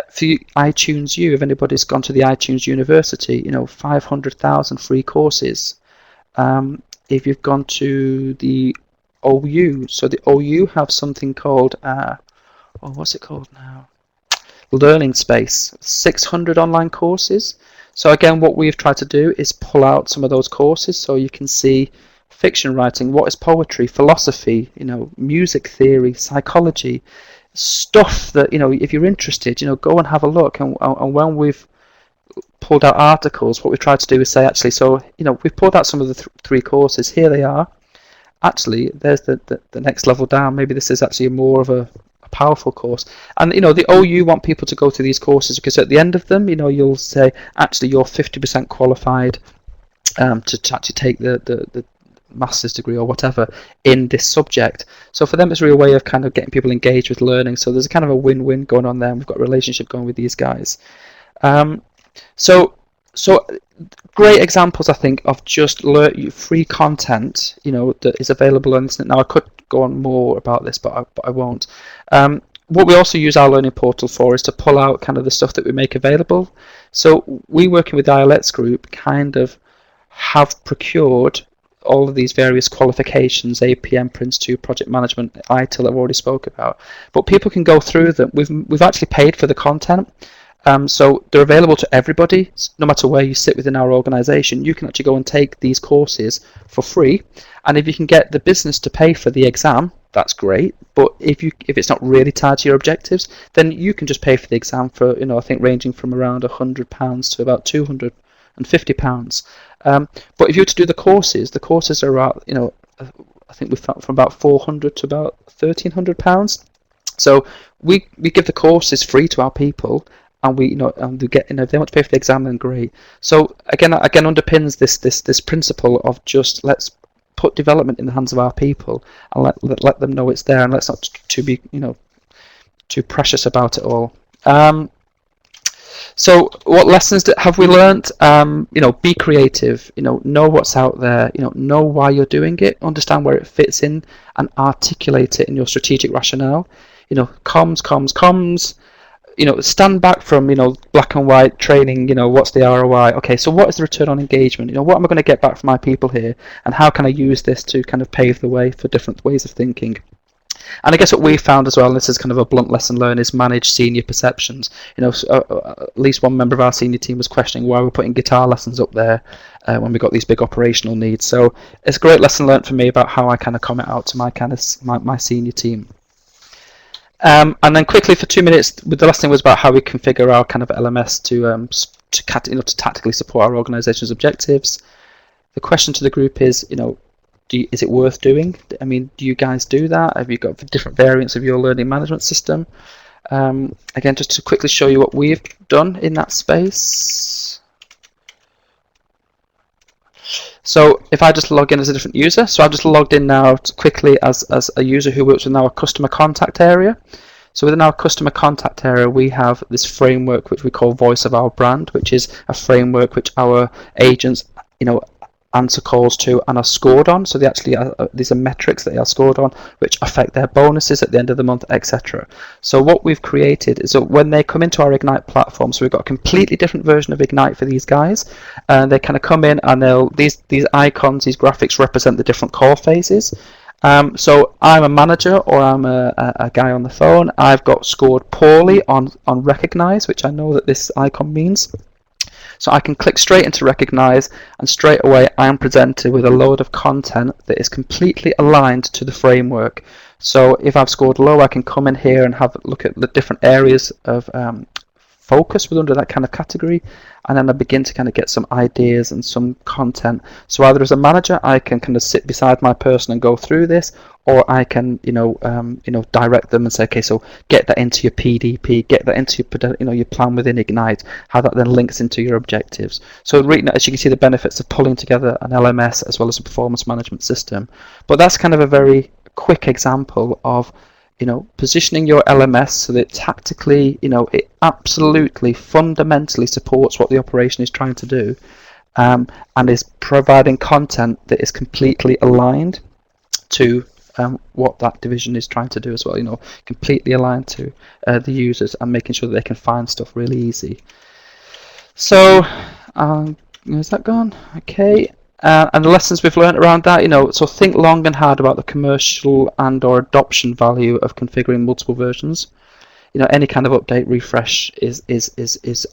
for iTunes U, if anybody's gone to the iTunes University, 500,000 free courses. If you've gone to the OU, so the OU have something called, what's it called now? Learning Space, 600 online courses. So again, what we've tried to do is pull out some of those courses so you can see fiction writing, what is poetry, philosophy, music theory, psychology. stuff that, if you're interested, go and have a look. And when we've pulled out articles, what we've tried to do is say, actually, so, we've pulled out some of the three courses. Here they are. Actually, there's the next level down. Maybe this is actually more of a powerful course. And, the OU want people to go to these courses because at the end of them, you'll say, actually, you're 50% qualified to actually take the master's degree or whatever in this subject. So for them, it's really a way of kind of getting people engaged with learning. So there's a kind of a win-win going on there. We've got a relationship going with these guys. So great examples, I think, of just free content, that is available on this. Now, I could go on more about this, but I won't. What we also use our learning portal for is to pull out kind of the stuff that we make available. So we, working with the IELTS group, kind of have procured all of these various qualifications, APM, Prince 2, project management, ITIL I've already spoke about. But people can go through them. We've actually paid for the content. So they're available to everybody, no matter where you sit within our organisation. You can actually go and take these courses for free, and if you can get the business to pay for the exam, that's great. But if it's not really tied to your objectives, then you can just pay for the exam for, I think ranging from around £100 to about £250. But if you were to do the courses are about, I think we found from about £400 to about £1,300. So we give the courses free to our people. And and they get, if they want to pay for the exam, then great. So again underpins this principle of just let's put development in the hands of our people and let them know it's there, and let's not to be too precious about it all. So what lessons have we learned? Be creative. Know what's out there. Know why you're doing it. Understand where it fits in, and articulate it in your strategic rationale. Comms. Stand back from, black and white training, what's the ROI? Okay, so what is the return on engagement? What am I going to get back from my people here? And how can I use this to kind of pave the way for different ways of thinking? And I guess what we found as well, and this is kind of a blunt lesson learned, is manage senior perceptions. At least one member of our senior team was questioning why we're putting guitar lessons up there when we got these big operational needs. So it's a great lesson learned for me about how I kind of comment out to my senior team. And then quickly for 2 minutes, the last thing was about how we configure our kind of LMS to tactically support our organisation's objectives. The question to the group is, is it worth doing? I mean, do you guys do that? Have you got different variants of your learning management system? Again, just to quickly show you what we've done in that space. So if I just log in as a different user, so I've just logged in now quickly as a user who works within our customer contact area. So within our customer contact area, we have this framework which we call Voice of Our Brand, which is a framework which our agents, answer calls to and are scored on. So they actually these are metrics that they are scored on, which affect their bonuses at the end of the month, etc. So what we've created is that when they come into our Ignite platform, so we've got a completely different version of Ignite for these guys, and they kind of come in and these icons, these graphics represent the different call phases. So I'm a manager or I'm a guy on the phone. I've got scored poorly on recognize, which I know that this icon means. So I can click straight into recognize, and straight away I am presented with a load of content that is completely aligned to the framework. So if I've scored low, I can come in here and have a look at the different areas of focus under that kind of category, and then I begin to kind of get some ideas and some content. So either as a manager, I can kind of sit beside my person and go through this, or I can direct them and say, okay, so get that into your PDP, get that into your plan within Ignite, how that then links into your objectives. So as you can see, the benefits of pulling together an LMS as well as a performance management system. But that's kind of a very quick example of positioning your LMS so that tactically, it absolutely fundamentally supports what the operation is trying to do, and is providing content that is completely aligned to what that division is trying to do as well. Completely aligned to the users, and making sure that they can find stuff really easy. So, is that gone? Okay. And the lessons we've learned around that, so think long and hard about the commercial and/or adoption value of configuring multiple versions. Any kind of update refresh is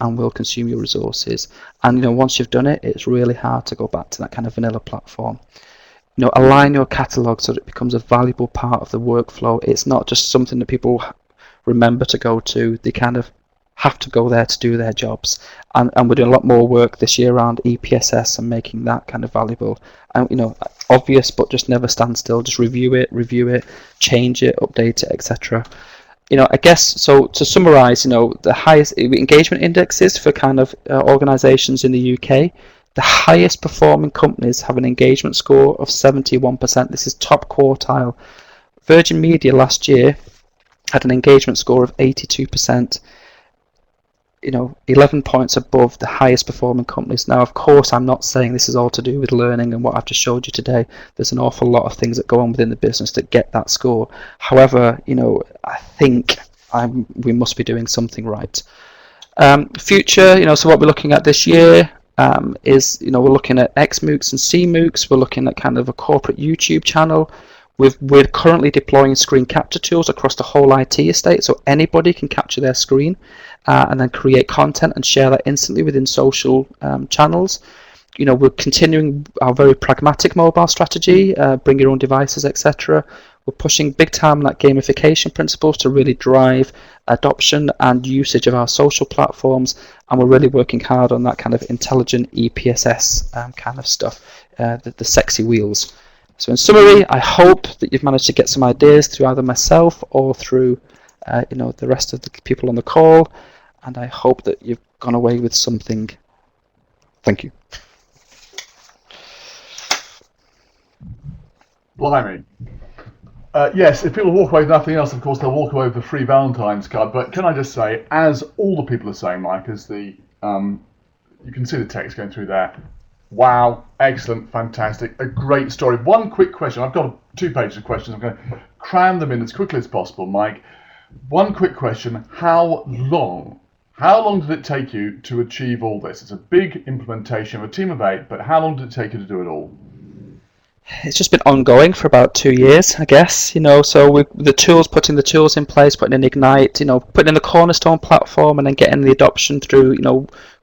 and will consume your resources. And once you've done it, it's really hard to go back to that kind of vanilla platform. Align your catalogue so that it becomes a valuable part of the workflow. It's not just something that people remember to go to. They kind of have to go there to do their jobs, and we're doing a lot more work this year around EPSS and making that kind of valuable. And obvious, but just never stand still. Just review it, change it, update it, etc. I guess, so to summarize, the highest engagement indexes for kind of organizations in the UK, the highest performing companies have an engagement score of 71%. This is top quartile. Virgin Media last year had an engagement score of 82%. 11 points above the highest performing companies. Now, of course, I'm not saying this is all to do with learning and what I've just showed you today. There's an awful lot of things that go on within the business that get that score. However, I think we must be doing something right. Future, so what we're looking at this year is, we're looking at XMOOCs and CMOOCs. We're looking at kind of a corporate YouTube channel. We're currently deploying screen capture tools across the whole IT estate, so anybody can capture their screen and then create content and share that instantly within social channels. We're continuing our very pragmatic mobile strategy, bring your own devices, etc. We're pushing big time on that gamification principles to really drive adoption and usage of our social platforms, and we're really working hard on that kind of intelligent EPSS kind of stuff, the sexy wheels. So in summary, I hope that you've managed to get some ideas through either myself or through the rest of the people on the call, and I hope that you've gone away with something. Thank you. Blimey. Yes, if people walk away with nothing else, of course, they'll walk away with a free Valentine's card. But can I just say, as all the people are saying, Mike, as you can see the text going through there. Wow, excellent, fantastic, a great story. One quick question. I've got 2 pages of questions. I'm going to cram them in as quickly as possible, Mike. One quick question. How long did it take you to achieve all this? It's a big implementation of a team of 8, but how long did it take you to do it all? It's just been ongoing for about 2 years, I guess. So with the tools, putting the tools in place, putting in Ignite, putting in the Cornerstone platform, and then getting the adoption through,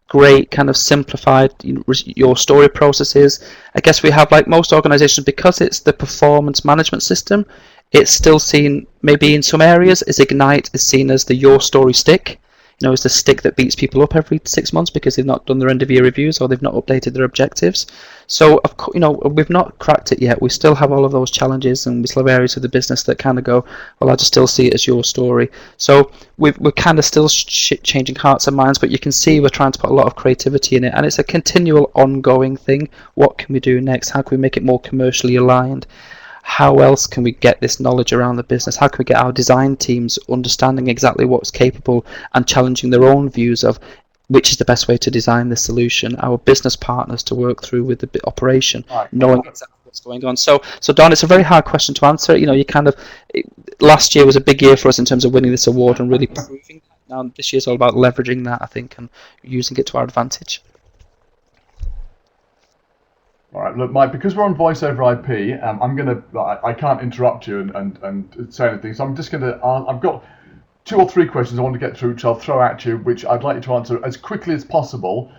great kind of simplified your story processes. I guess we have, like most organizations, because it's the performance management system, it's still seen, maybe in some areas, as Ignite is seen as the your story stick. It's the stick that beats people up every 6 months because they've not done their end of year reviews or they've not updated their objectives. So, of course, we've not cracked it yet. We still have all of those challenges, and we still have areas of the business that kind of go, well, I just still see it as your story. So we're kind of still changing hearts and minds, but you can see we're trying to put a lot of creativity in it, and it's a continual ongoing thing. What can we do next? How can we make it more commercially aligned? How else can we get this knowledge around the business? How can we get our design teams understanding exactly what's capable and challenging their own views of which is the best way to design this solution? Our business partners to work through with the operation, knowing exactly what's going on. So Don, it's a very hard question to answer. Last year was a big year for us in terms of winning this award and really proving that. Now this year's all about leveraging that, I think, and using it to our advantage. All right, look, Mike, because we're on voice over IP, I can't interrupt you and say anything, so I'm just going to, I've got 2 or 3 questions I want to get through, which I'll throw at you, which I'd like you to answer as quickly as possible,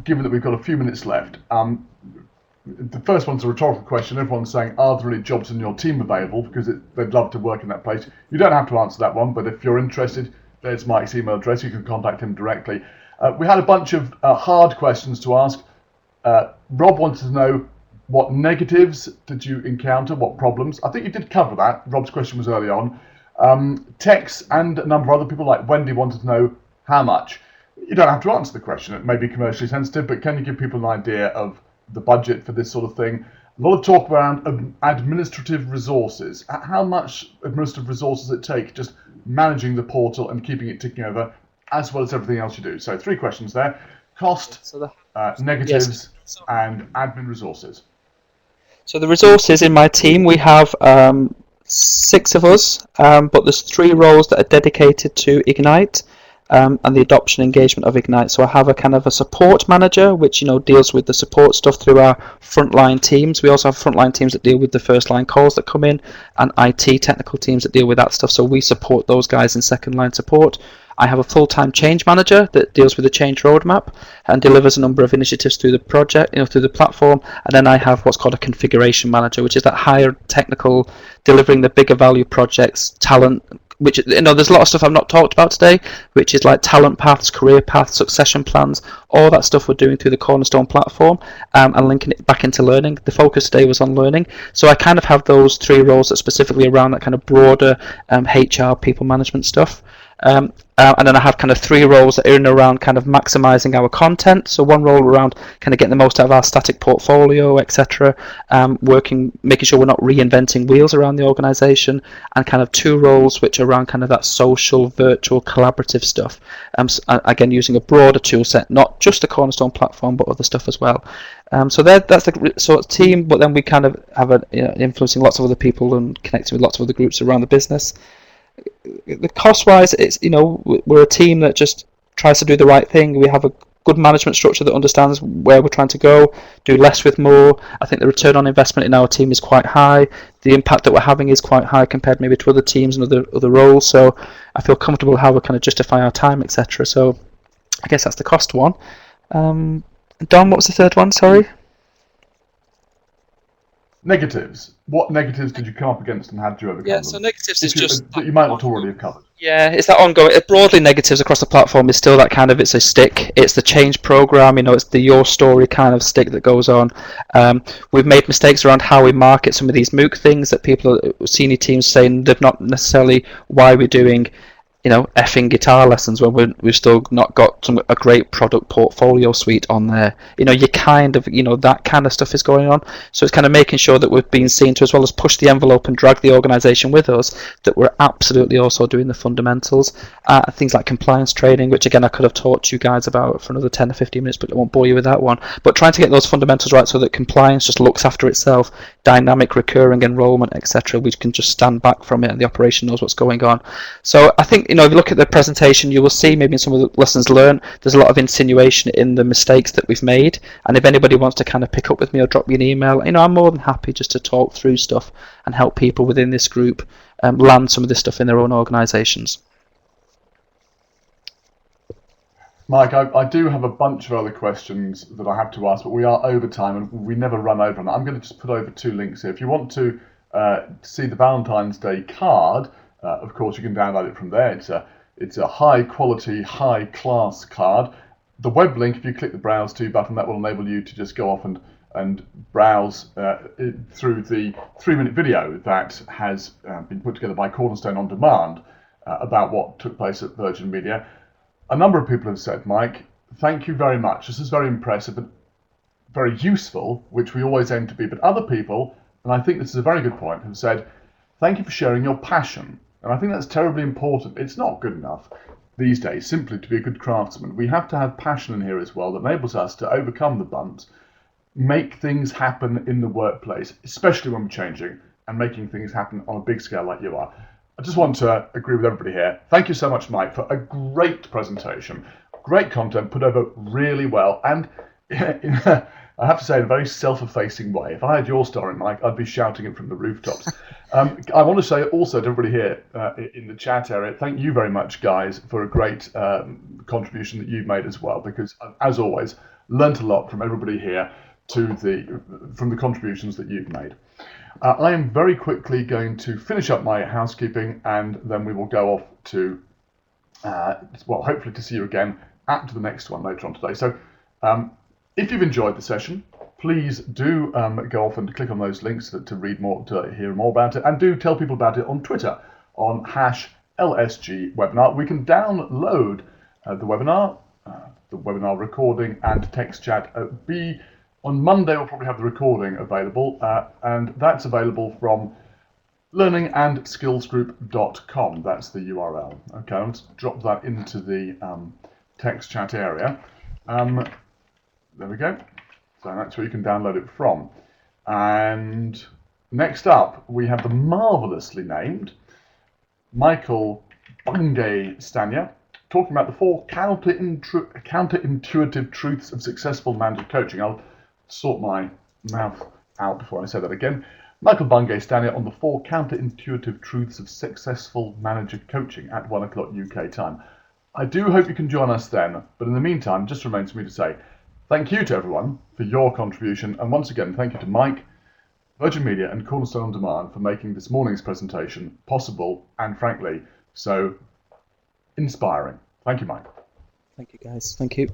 given that we've got a few minutes left. The first one's a rhetorical question. Everyone's saying, are there any jobs in your team available? Because they'd love to work in that place. You don't have to answer that one, but if you're interested, there's Mike's email address. You can contact him directly. We had a bunch of hard questions to ask. Rob wanted to know, what negatives did you encounter? What problems? I think you did cover that. Rob's question was early on. Tex and a number of other people like Wendy wanted to know how much. You don't have to answer the question. It may be commercially sensitive, but can you give people an idea of the budget for this sort of thing? A lot of talk around administrative resources. How much administrative resources does it take just managing the portal and keeping it ticking over, as well as everything else you do? So 3 questions there. Cost, negatives, yes, and admin resources. So the resources in my team, we have 6 of us, but there's 3 roles that are dedicated to Ignite and the adoption engagement of Ignite. So I have a kind of a support manager, which deals with the support stuff through our frontline teams. We also have frontline teams that deal with the first line calls that come in, and IT technical teams that deal with that stuff. So we support those guys in second line support. I have a full-time change manager that deals with the change roadmap and delivers a number of initiatives through the project, through the platform. And then I have what's called a configuration manager, which is that higher technical, delivering the bigger value projects, talent, which, you know, there's a lot of stuff I've not talked about today, which is like talent paths, career paths, succession plans, all that stuff we're doing through the Cornerstone platform, and linking it back into learning. The focus today was on learning, so I kind of have those 3 roles that specifically around that kind of broader HR, people management stuff. And then I have kind of 3 roles that are in around kind of maximizing our content. So one role around kind of getting the most out of our static portfolio, etc. Making sure we're not reinventing wheels around the organization, and kind of 2 roles which are around kind of that social, virtual, collaborative stuff. Again, using a broader tool set, not just the Cornerstone platform, but other stuff as well. So that's the sort of team, but then we kind of have influencing lots of other people and connecting with lots of other groups around the business. The cost-wise, it's, you know, we're a team that just tries to do the right thing. We have a good management structure that understands where we're trying to go, do less with more. I think the return on investment in our team is quite high. The impact that we're having is quite high compared maybe to other teams and other roles. So I feel comfortable how we kind of justify our time, etc. So I guess that's the cost one. Don, what was the third one? Sorry. Negatives. What negatives did you come up against and how did you overcome them? So negatives is just that you might not already have covered. Yeah, it's that ongoing. Broadly, negatives across the platform is still that kind of, it's a stick. It's the change program. You know, it's the your story kind of stick that goes on. We've made mistakes around how we market some of these MOOC things that people, senior teams, saying they've not necessarily why we're doing, you know, effing guitar lessons when we've still not got a great product portfolio suite on there. You know, you kind of, you know, that kind of stuff is going on. So it's kind of making sure that we're being seen to, as well as push the envelope and drag the organisation with us, that we're absolutely also doing the fundamentals. Things like compliance training, which again I could have taught you guys about for another 10 or 15 minutes, but I won't bore you with that one. But trying to get those fundamentals right so that compliance just looks after itself, dynamic recurring enrolment, etc. We can just stand back from it and the operation knows what's going on. So I think, you know, if you look at the presentation, you will see maybe in some of the lessons learned, there's a lot of insinuation in the mistakes that we've made. And if anybody wants to kind of pick up with me or drop me an email, you know, I'm more than happy just to talk through stuff and help people within this group land some of this stuff in their own organisations. Mike, I do have a bunch of other questions that I have to ask, but we are over time and we never run over on that. I'm going to just put over 2 links here. If you want to see the Valentine's Day card, of course, you can download it from there. It's a high quality, high class card. The web link, if you click the browse to button, that will enable you to just go off and browse through the 3-minute video that has been put together by Cornerstone on Demand about what took place at Virgin Media. A number of people have said, Mike, thank you very much. This is very impressive and very useful, which we always aim to be. But other people, and I think this is a very good point, have said, thank you for sharing your passion. And I think that's terribly important. It's not good enough these days simply to be a good craftsman. We have to have passion in here as well that enables us to overcome the bumps, make things happen in the workplace, especially when we're changing and making things happen on a big scale like you are. I just want to agree with everybody here. Thank you so much, Mike, for a great presentation. Great content, put over really well. And I have to say, in a very self-effacing way. If I had your story, Mike, I'd be shouting it from the rooftops. I want to say also to everybody here in the chat area, thank you very much, guys, for a great contribution that you've made as well, because as always, learnt a lot from everybody here from the contributions that you've made. I am very quickly going to finish up my housekeeping and then we will go off to, well, hopefully to see you again after the next one later on today. So if you've enjoyed the session, please do go off and click on those links to read more, to hear more about it, and do tell people about it on Twitter on #LSG Webinar. We can download the webinar recording and text chat. On Monday, we'll probably have the recording available, and that's available from learningandskillsgroup.com. That's the URL. Okay, let's drop that into the text chat area. There we go. So that's where you can download it from. And next up, we have the marvelously named Michael Bungay Stania talking about the 4 counterintuitive truths of successful manager coaching. I'll sort my mouth out before I say that again. Michael Bungay Stania on the 4 counterintuitive truths of successful manager coaching at 1 o'clock UK time. I do hope you can join us then, but in the meantime, just remains for me to say thank you to everyone for your contribution, and once again, thank you to Mike, Virgin Media and Cornerstone On Demand for making this morning's presentation possible and, frankly, So inspiring. Thank you, Mike. Thank you, guys. Thank you.